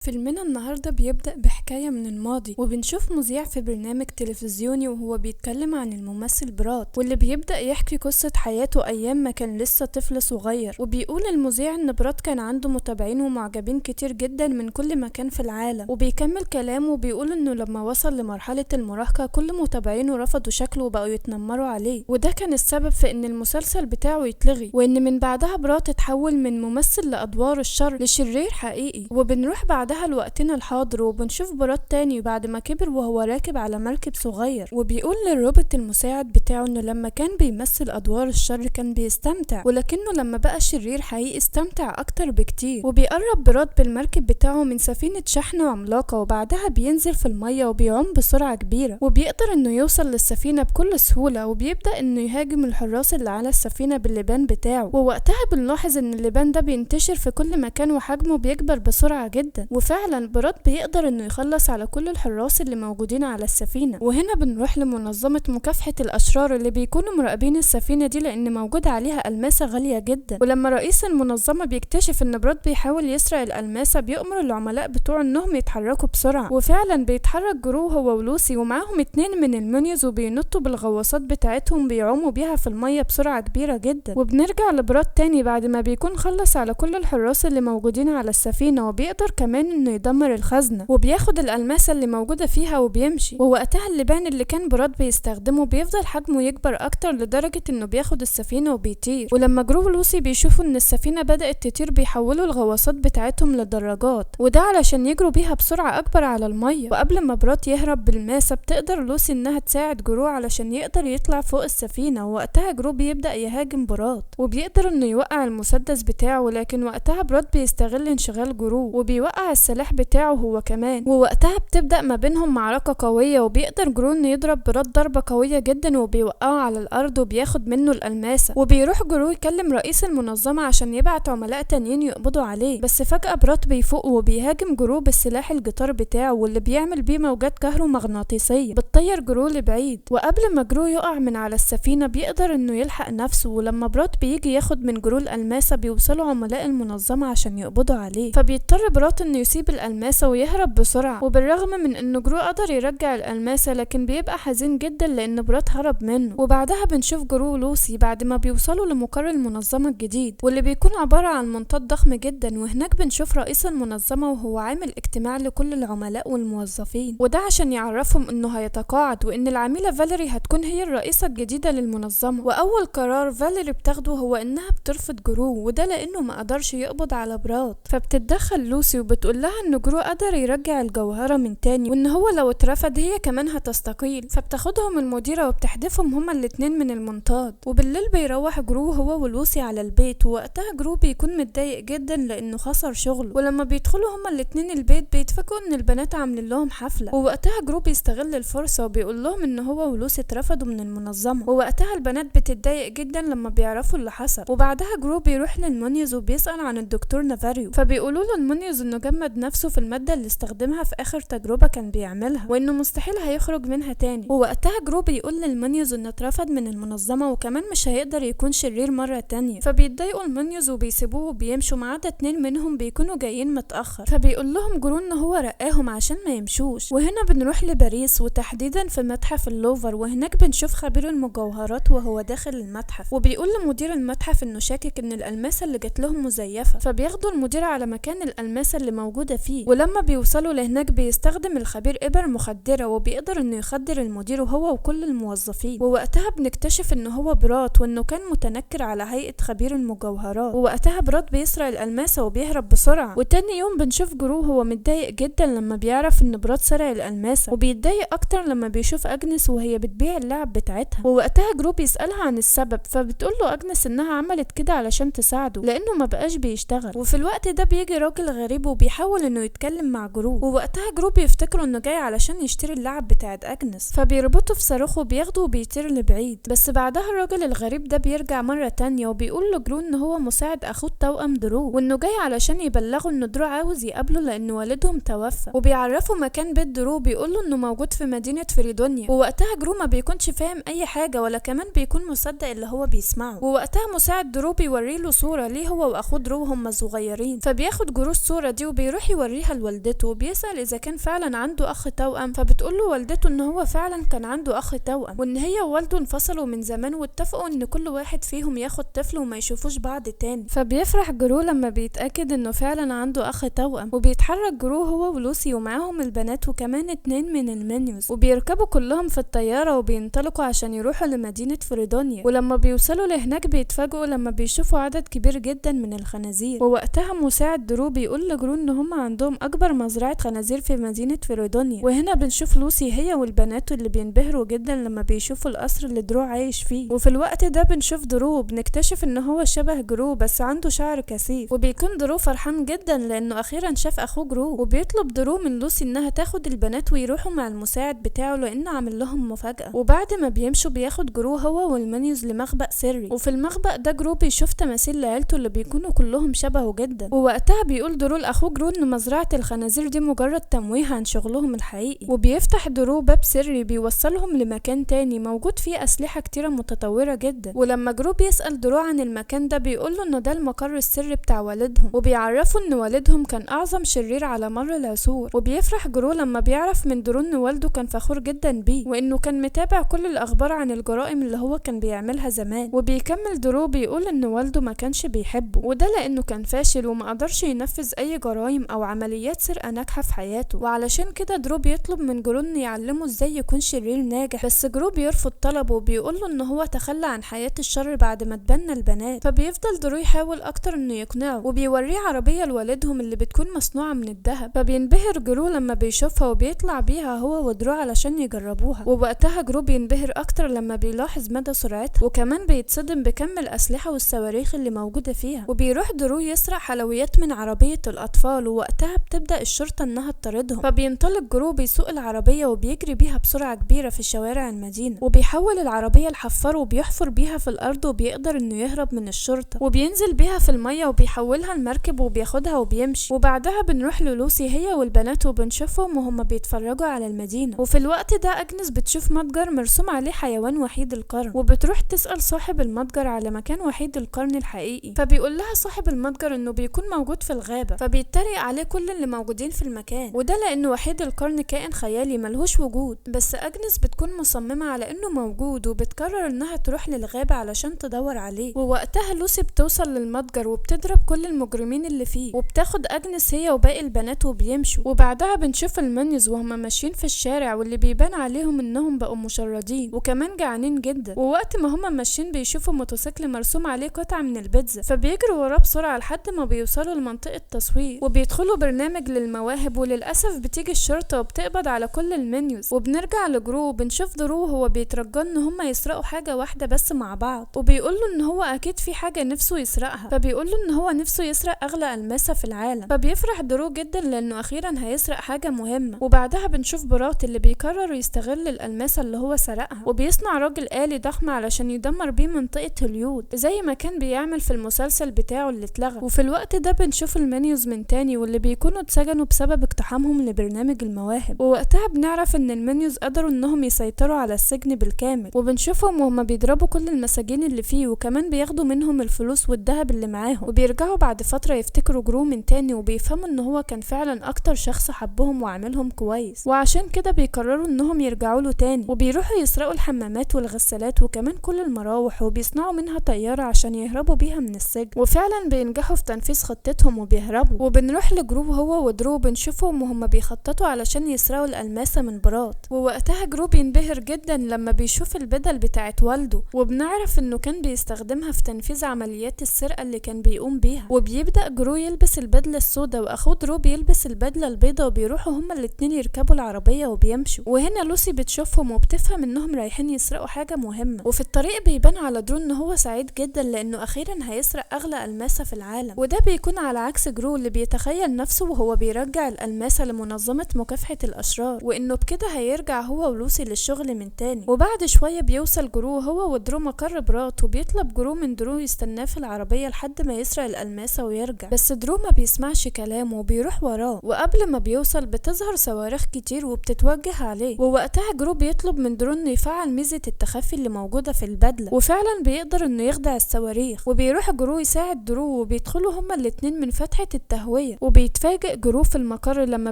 فيلمنا النهاردة بيبدأ بحكاية من الماضي، وبنشوف مذيع في برنامج تلفزيوني وهو بيتكلم عن الممثل برات، واللي بيبدأ يحكي قصة حياته أيام ما كان لسه طفل صغير. وبيقول المذيع إن برات كان عنده متابعين ومعجبين كتير جدا من كل مكان في العالم، وبيكمل كلامه وبيقول إنه لما وصل لمرحلة المراهقة كل متابعينه رفضوا شكله وبقوا يتنمروا عليه، وده كان السبب في إن المسلسل بتاعه يتلغي، وإن من بعدها برات اتحول من ممثل لأدوار الشر لشرير حقيقي. وبنروح بعدها لوقتنا الحاضر وبنشوف برات تاني بعد ما كبر وهو راكب على مركب صغير، وبيقول للروبوت المساعد بتاعه انه لما كان بيمثل ادوار الشر كان بيستمتع، ولكنه لما بقى شرير حقيقي استمتع اكتر بكتير. وبيقرب برات بالمركب بتاعه من سفينة شحن عملاقة، وبعدها بينزل في المية وبيعوم بسرعة كبيرة، وبيقدر انه يوصل للسفينة بكل سهولة، وبيبدأ انه يهاجم الحراس اللي على السفينة باللبان بتاعه. ووقتها بنلاحظ ان اللبان ده بينتشر في كل مكان وحجمه بيكبر بسرعة جدا، وفعلا برات بيقدر انه يخلص على كل الحراس اللي موجودين على السفينة. وهنا بنروح لمنظمة مكافحة الاشرار اللي بيكونوا مراقبين السفينة دي لان موجود عليها الماسة غالية جدا. ولما رئيس المنظمة بيكتشف ان برات بيحاول يسرق الالماسة بيأمر العملاء بتوعه انهم يتحركوا بسرعة، وفعلا بيتحرك جرو هو ولوسي ومعاهم 2 من المنيوز، وبينطوا بالغواصات بتاعتهم بيعوموا بيها في المية بسرعة كبيرة جدا. وبنرجع لبرات تاني بعد ما بيكون خلص على كل الحراس اللي موجودين على السفينة، وبيقدر كمان انه يدمر الخزنة وبياخد الألماسة اللي موجودة فيها وبيمشي. ووقتها اللبان اللي كان برات بيستخدمه بيفضل حجمه يكبر اكتر لدرجة انه بياخد السفينة وبيطير. ولما جرو ولوسي بيشوفوا ان السفينة بدأت تطير بيحولوا الغواصات بتاعتهم لدراجات، وده علشان يجروا بيها بسرعة اكبر على المية. وقبل ما برات يهرب بالماسة بتقدر لوسي انها تساعد جرو علشان يقدر يطلع فوق السفينة، ووقتها جرو بيبدأ يهاجم برات وبيقدر انه يوقع المسدس بتاعه، ولكن وقتها برات بيستغل انشغال جرو وبيوقع السلاح بتاعه هو كمان. ووقتها بتبدأ ما بينهم معركة قوية، وبيقدر جرو انه يضرب برات ضربة قوية جدا وبيوقعه على الارض وبياخد منه الألماسة. وبيروح جرو يكلم رئيس المنظمة عشان يبعت عملاء تانيين يقبضوا عليه، بس فجأة برات بيفوق وبيهاجم جرو بالسلاح الجيتار بتاعه واللي بيعمل بيه موجات كهرومغناطيسية بتطير جرو لبعيد. وقبل ما جرو يقع من على السفينة بيقدر انه يلحق نفسه، ولما برات بيجي ياخد من جرو الألماسة بيوصلوا عملاء المنظمة عشان يقبضوا عليه، فبيضطر برات انه يسيب الألماسة ويهرب بسرعة. وبالرغم من انه جرو قدر يرجع الألماسة لكن بيبقى حزين جدا لان برات هرب منه. وبعدها بنشوف جرو ولوسي بعد ما بيوصلوا لمقر المنظمة الجديد واللي بيكون عبارة عن منطاد ضخم جدا، وهناك بنشوف رئيس المنظمة وهو عامل اجتماع لكل العملاء والموظفين، وده عشان يعرفهم انه هيتقاعد وان العميلة فاليري هتكون هي الرئيسة الجديدة للمنظمة. واول قرار فاليري بتاخده هو انها بترفض جرو، وده لانه ما قدرش يقبض على برات. فبتتدخل لوسي وبتقول لها ان جرو قدر يرجع الجوهرة من تاني، وان هو لو اترفض هي كمان هتستقيل. فبتاخدهم المديرة وبتحدفهم هما الاتنين من المنطاد. وبالليل بيروح جرو هو ولوسي على البيت، ووقتها جرو بيكون متضايق جدا لانه خسر شغله. ولما بيدخلوا هما الاتنين البيت بيتفاجئوا ان البنات عاملين لهم حفلة، ووقتها جرو بيستغل الفرصة وبيقول لهم ان هو ولوسي اترفضوا من المنظمة. ووقتها البنات بتتضايق جدا لما بيعرفوا اللي حصل. وبعدها جرو بيروح للمونيوز وبيسأل عن الدكتور نافاريو، فبيقولوا له المونيوز انه جمد نفسه في المادة اللي استخدمها في اخر تجربة كان بيعملها، وانه مستحيل هيخرج منها تاني. ووقتها جرو بيقول للمونيوز انه اترفض من المنظمة وكمان مش هيقدر يكون شرير مرة تانية. فبيتضايقوا المونيوز وبيسيبوه وبيمشوا، ما عدا 2 منهم بيكونوا جايين متأخر، فبيقول لهم جرو ان هو رقاهم عشان ما يمشوش. وهنا بنروح لباريس وتحديدا في متحف اللوفر، وهناك بنشوف خبير المجوهرات وهو داخل المتحف، وبيقول لمدير المتحف انه شاكك ان الألماسة اللي جات لهم مزيفة، فبياخدوا المدير على مكان الألماسة اللي موجودة فيه. ولما بيوصلوا لهناك بيستخدم الخبير إبر مخدرة وبيقدر انه يخدر المدير وهو وكل الموظفين. ووقتها بنكتشف انه هو برات وانه كان متنكر على هيئة خبير المجوهرات. ووقتها برات بيسرق الألماسة وبيهرب بسرعة. وتاني يوم بنشوف جرو هو متضايق جدا لما بيعرف ان برات سرق الألماسة، وبيتضايق اكتر لما بيشوف اجنس وهي بتبيع اللعب بتاعتها. ووقتها جرو بيسألها عن السبب، فبتقول له اجنس انها عملت كده علشان تساعده لانه ما بقاش بيشتغل. وفي الوقت ده بيجي راجل غريب وبيحاول انه يتكلم مع جرو، ووقتها جرو بيفتكروا انه جاي علشان يشتري اللعب بتاعت اجنس، فبيربطه في صاروخ وبياخده وبيطير لبعيد. بس بعدها الراجل الغريب ده بيرجع مرة تانية وبيقول لجرو ان هو مساعد اخوه التوأم درو، وانه جاي علشان يبلغه ان درو عاوز يقابله لان والدهم توفى. وبيعرفوا مكان بيت درو، بيقوله انه موجود في مدينة فريدونيا. ووقتها جرو ما بيكونش فاهم اي حاجة ولا كمان بيكون مصدق اللي هو بيسمعه. ووقتها مساعد درو بيوريله صورة ليه هو واخوه درو هم صغيرين، فبياخد جرو الصورة دي فبيروح يوريها لوالدته وبيسأل اذا كان فعلا عنده اخ توأم، فبتقوله والدته ان هو فعلا كان عنده اخ توأم، وان هي ووالده انفصلوا من زمان واتفقوا ان كل واحد فيهم ياخد طفل وما يشوفوش بعض تاني. فبيفرح جرو لما بيتأكد انه فعلا عنده اخ توأم، وبيتحرك جرو هو ولوسي ومعاهم البنات وكمان 2 من المنيوز، وبيركبوا كلهم في الطيارة وبينطلقوا عشان يروحوا لمدينة فريدونيا. ولما بيوصلوا لهناك بيتفاجئوا لما بيشوفوا عدد كبير جدا من الخنازير، ووقتها مساعد درو بيقول لجرو ان هم عندهم اكبر مزرعة خنازير في مدينة فريدونيا. وهنا بنشوف لوسي هي والبنات اللي بينبهروا جدا لما بيشوفوا القصر اللي درو عايش فيه. وفي الوقت ده بنشوف درو وبنكتشف ان هو شبه جرو بس عنده شعر كثيف، وبيكون درو فرحان جدا لانه اخيرا شاف اخوه جرو. وبيطلب درو من لوسي انها تاخد البنات ويروحوا مع المساعد بتاعه لانه عامل لهم مفاجأة. وبعد ما بيمشوا بياخد جرو هو والمنيوز لمخبأ سري، وفي المخبأ ده جرو بيشوف تماثيل لعيلته اللي بيكونوا كلهم شبهه جدا. ووقتها بيقول درو لاخوه جرو ان مزرعة الخنازير دي مجرد تمويه عن شغلهم الحقيقي. وبيفتح درو باب سري بيوصلهم لمكان تاني موجود فيه اسلحة كتيرة متطورة جدا. ولما جرو بيسأل درو عن المكان ده بيقوله انه ده المقر السري بتاع والدهم، وبيعرفوا ان والدهم كان اعظم شرير على مر العصور. وبيفرح جرو لما بيعرف من درو ان والده كان فخور جدا بيه، وانه كان متابع كل الاخبار عن الجرائم اللي هو كان بيعملها زمان. وبيكمل درو بيقول ان والده ما كانش بيحبه، وده لانه كان فاشل وما قدرش ينفذ اي جرائم او عمليات سرقة ناجحة في حياته. وعلشان كده درو بيطلب من جرو انه يعلمه ازاي يكون شرير ناجح، بس جرو بيرفض طلبه وبيقوله ان هو تخلى عن حياة الشر بعد ما تبنى البنات. فبيفضل درو يحاول اكتر انه يقنعه، وبيوريه عربية لوالدهم اللي بتكون مصنوعة من الذهب. فبينبهر جرو لما بيشوفها وبيطلع بيها هو ودرو علشان يجربوها. ووقتها جرو بينبهر اكتر لما بيلاحظ مدى سرعتها، وكمان بيتصدم بكم الاسلحة والصواريخ اللي موجودة فيها. وبيروح درو يسرق حلويات من عربية الاطفال، ووقتها بتبدأ الشرطة انها تطاردهم. فبينطلق جرو بيسوق العربية وبيجري بيها بسرعة كبيرة في شوارع المدينة، وبيحول العربية لحفار وبيحفر بيها في الارض، وبيقدر انه يهرب من الشرطة. وبينزل بيها في المية وبيحولها لمركب وبياخدها وبيمشي. وبعدها بنروح للوسي هي والبنات وبنشوفهم وهم بيتفرجوا على المدينة. وفي الوقت ده اجنس بتشوف متجر مرسوم عليه حيوان وحيد القرن، وبتروح تسأل صاحب المتجر على مكان وحيد القرن الحقيقي. فبيقول لها صاحب المتجر انه بيكون موجود في الغابة. فبيتريق عليه كل اللي موجودين في المكان، وده لانه وحيد القرن كائن خيالي ملهوش وجود. بس اجنس بتكون مصممة على انه موجود، وبتقرر انها تروح للغابة علشان تدور عليه. ووقتها لوسي بتوصل للمتجر وبتضرب كل المجرمين اللي فيه، وبتاخد اجنس هي وباقي البنات وبيمشوا. وبعدها بنشوف المنيوز وهم ماشيين في الشارع، واللي بيبان عليهم انهم بقوا مشردين وكمان جعانين جدا. ووقت ما هم ماشيين بيشوفوا موتوسيكل مرسوم عليه قطعة من البيتزا، فبيجروا وراه بسرعة لحد ما بيوصلوا لمنطقة تصوير، وبيدخلوا برنامج للمواهب. وللاسف بتيجي الشرطة وبتقبض على كل المنيوز. وبنرجع لجرو وبنشوف درو هو بيترجى ان هم يسرقوا حاجة واحدة بس مع بعض، وبيقول له ان هو اكيد في حاجة نفسه يسرقها. فبيقول له ان هو نفسه يسرق اغلى الماسة في العالم. فبيفرح درو جدا لانه اخيرا هيسرق حاجة مهمة. وبعدها بنشوف برات اللي بيقرر يستغل الالماسة اللي هو سرقها، وبيصنع راجل آلي ضخم علشان يدمر بيه منطقة هوليود زي ما كان بيعمل في المسلسل بتاعه اللي اتلغى. وفي الوقت ده بنشوف المنيوز من تاني واللي بيكونوا اتسجنوا بسبب اقتحامهم لبرنامج المواهب. ووقتها بنعرف ان المنيوز قدروا انهم يسيطروا على السجن بالكامل، وبنشوفهم وهم بيضربوا كل المساجين اللي فيه، وكمان بياخدوا منهم الفلوس والذهب اللي معاهم. وبيرجعوا بعد فترة يفتكروا جرو من تاني، وبيفهموا ان هو كان فعلا اكتر شخص حبهم وعاملهم كويس، وعشان كده بيقرروا انهم يرجعوا له تاني. وبيروحوا يسرقوا الحمامات والغسالات وكمان كل المراوح، وبيصنعوا منها طيارة عشان يهربوا بيها من السجن. وفعلا بينجحوا في تنفيذ خطتهم وبيهربوا. وبنروح لجرو هو ودرو بنشوفهم وهم بيخططوا علشان يسرقوا الألماسة من برات. ووقتها جرو بينبهر جدا لما بيشوف البدل بتاعت والده، وبنعرف انه كان بيستخدمها في تنفيذ عمليات السرقة اللي كان بيقوم بيها. وبيبدأ جرو يلبس البدلة السوداء واخوه درو بيلبس البدلة البيضاء، وبيروحوا هما الاتنين يركبوا العربية وبيمشوا. وهنا لوسي بتشوفهم وبتفهم انهم رايحين يسرقوا حاجة مهمة. وفي الطريق بيبان على درو ان هو سعيد جدا لانه اخيرا هيسرق اغلى ألماسة في العالم، وده بيكون على عكس جرو اللي بيتخيل نفسه وهو بيرجع الألماسة لمنظمة مكافحة الأشرار، وانه بكده هيرجع هو ولوسي للشغل من تاني. وبعد شوية بيوصل جرو هو ودرو مقر برات، وبيطلب جرو من درو يستناه في العربية لحد ما يسرق الألماسة ويرجع. بس درو ما بيسمعش كلامه وبيروح وراه، وقبل ما بيوصل بتظهر صواريخ كتير وبتتوجه عليه. ووقتها جرو بيطلب من درو انه يفعل ميزة التخفي اللي موجودة في البدلة، وفعلا بيقدر انه يخدع الصواريخ. وبيروح جرو يساعد درو، وبيدخلوا هما الاتنين من فتحة التهوية، وبيتفاجئ جرو في المقر لما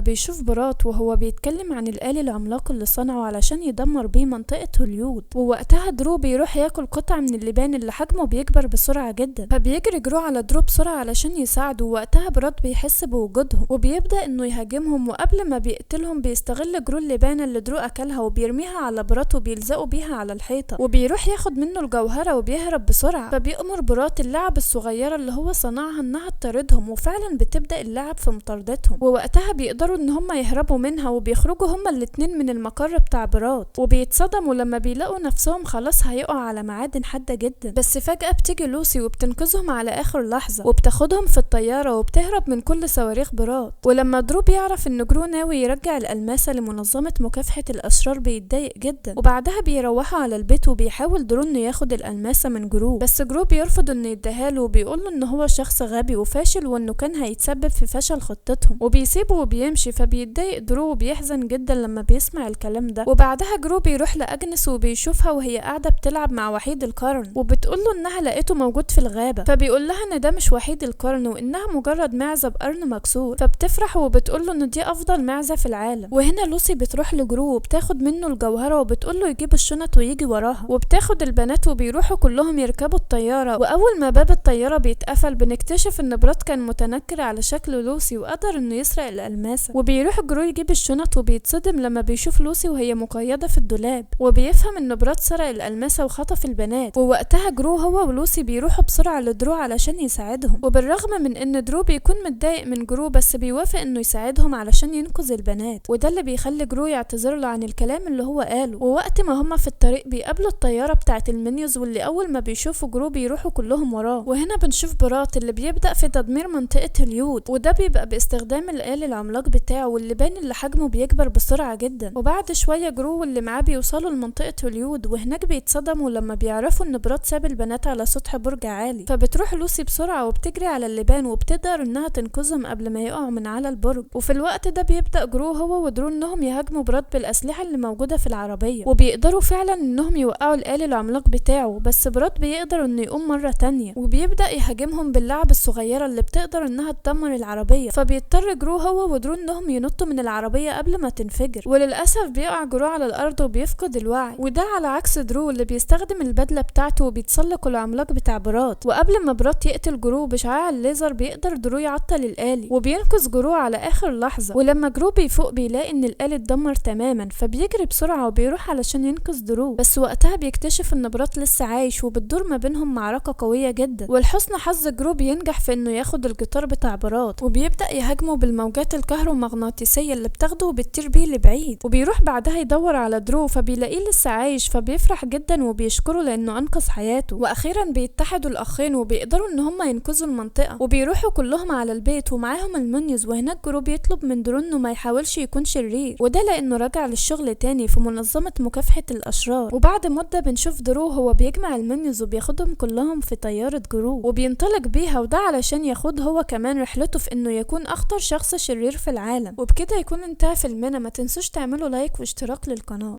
بيشوف برات وهو بيتكلم عن الآلي العملاق اللي صنعه علشان يدمر بيه منطقة هوليود. ووقتها درو بيروح ياكل قطعة من اللبان اللي حجمه بيكبر بسرعة جدا، فبيجري جرو على درو بسرعة علشان يساعده. ووقتها برات بيحس بوجودهم وبيبدأ انه يهاجمهم، وقبل ما بيقتلهم بيستغل جرو اللبانة اللي درو اكلها وبيرميها على برات وبيلزقوا بيها على الحيطة، وبيروح ياخد منه الجوهرة وبيهرب بسرعة. فبيأمر برات اللعب الصغيرة اللي هو صنعها انها تطاردهم، وفعلا بتبدأ اللعب في مطاردتهم. ووقتها بيقدروا ان هم يهربوا منها وبيخرجوا هما الاتنين من المقر بتاع برات، وبيتصدموا لما بيلاقوا نفسهم خلاص هيقعوا على معادن حادة جدا. بس فجأة بتيجي لوسي وبتنقذهم على اخر لحظة وبتاخدهم في الطيارة وبتهرب من كل صواريخ برات. ولما درو بيعرف ان جرو ناوي يرجع الألماسة لمنظمة مكافحة الأشرار بيتضايق جدا، وبعدها بيروحوا على البيت وبيحاول درو انه ياخد الألماسة من جرو، بس جرو بيرفض انه يديهاله وبيقوله ان هو شخص غبي وفاشل وانه كان هيتسبب في فشل خطتهم، وبيسيبه وبيمشي. فبيتضايق درو وبيحزن جدا لما بيسمع الكلام ده. وبعدها جرو بيروح لأجنس وبيشوفها وهي قاعدة بتلعب مع وحيد القرن، وبتقوله انها لقيته موجود في الغابة، فبيقول لها ان ده مش وحيد القرن وانها مجرد معزة بقرن مكسور. فبتفرح وبتقوله ان دي افضل معزة في العالم. وهنا لوسي بتروح لجرو وبتاخد منه الجوهرة وبتقوله يجيب الشنط ويجي وراها، وبتاخد البنات وبيروحوا كلهم يركبوا الطيارة. واول ما باب الطيارة بيتقفل بنكتشف ان برات كان متنكر على شكل لوسي وقدر انه يسرق الألماسة. وبيروح جرو يجيب الشنط وبيتصدم لما بيشوف لوسي وهي مقيدة في الدولاب، وبيفهم ان برات سرق الألماسة وخطف البنات. ووقتها جرو هو ولوسي بيروحوا بسرعة لدرو علشان يساعدهم، وبالرغم من ان درو بيكون متضايق من جرو بس بيوافق انه يساعدهم علشان ينقذ البنات، وده اللي بيخلي جرو يعتذر له عن الكلام اللي هو قاله. ووقت ما هما في الطريق بيقابلوا الطيارة بتاعة المنيوز، واللي اول ما بيشوفوا جرو بيروحوا كلهم وراه. وهنا بنشوف برات اللي بيبدأ في تدمير منطقة هوليود، وده بيبقى باستخدام الآلي العملاق بتاعه واللبان اللي حجمه بيكبر بسرعة جدا. وبعد شوية جرو واللي معاه بيوصلوا لمنطقة هوليود، وهناك بيتصدموا لما بيعرفوا ان برات ساب البنات على سطح برج عالي. فبتروح لوسي بسرعة وبتجري على اللبان وبتقدر انها تنقذهم قبل ما يقعوا من على البرج. وفي الوقت ده بيبدأ جرو هو ودرو انهم يهاجموا برات بالأسلحة اللي موجودة في العربية، وبيقدروا فعلا انهم يوقعوا الآلي العملاق بتاعه. بس برات بيقدر انه يقوم مرة تانية وبيبدأ يهاجمهم باللعب الصغيرة اللي بتقدر انها تدمر العربية. فبيضطر جرو هو ودرو انهم ينطوا من العربية قبل ما تنفجر، وللأسف بيقع جرو على الأرض وبيفقد الوعي. وده على عكس درو اللي بيستخدم البدلة بتاعته وبيتسلق العملاق بتاع برات. وقبل ما برات يقتل جرو بشعاع الليزر بيقدر درو يعطل الآلي وبينقذ جرو على آخر لحظة. ولما جرو بيفوق بيلاقي ان الآلي اتدمر تماما، فبيجري بسرعة وبيروح علشان ينقذ درو. بس وقتها بيكتشف ان برات لسه عايش وبتدور ما بينهم معركة قوية جدا. ولحسن حظ جرو بينجح في انه ياخد الجيتار بتاع برات وبيبدأ يهاجمه بالموجات الكهرومغناطيسية اللي بتاخده وبتطير بيه لبعيد. وبيروح بعدها يدور على درو فبيلاقيه لسه عايش، فبيفرح جدا وبيشكره لانه انقذ حياته. واخيرا بيتحدوا الاخين وبيقدروا ان هما ينقذوا المنطقة، وبيروحوا كلهم على البيت ومعاهم المنيوز. وهناك جرو بيطلب من درو انه ما يحاولش يكون شرير، وده لانه راجع للشغل تاني في منظمة مكافحة الاشرار. وبعد مدة بنشوف درو هو بيجمع المنيوز وبياخدهم كلهم في طيارة جرو وبينطلق بيها، وده علشان ياخد هو كمان رحلته في انه يكون اخطر شخص شرير في العالم. وبكده يكون انتهى فيلمنا. ما تنسوش تعملوا لايك واشتراك للقناة.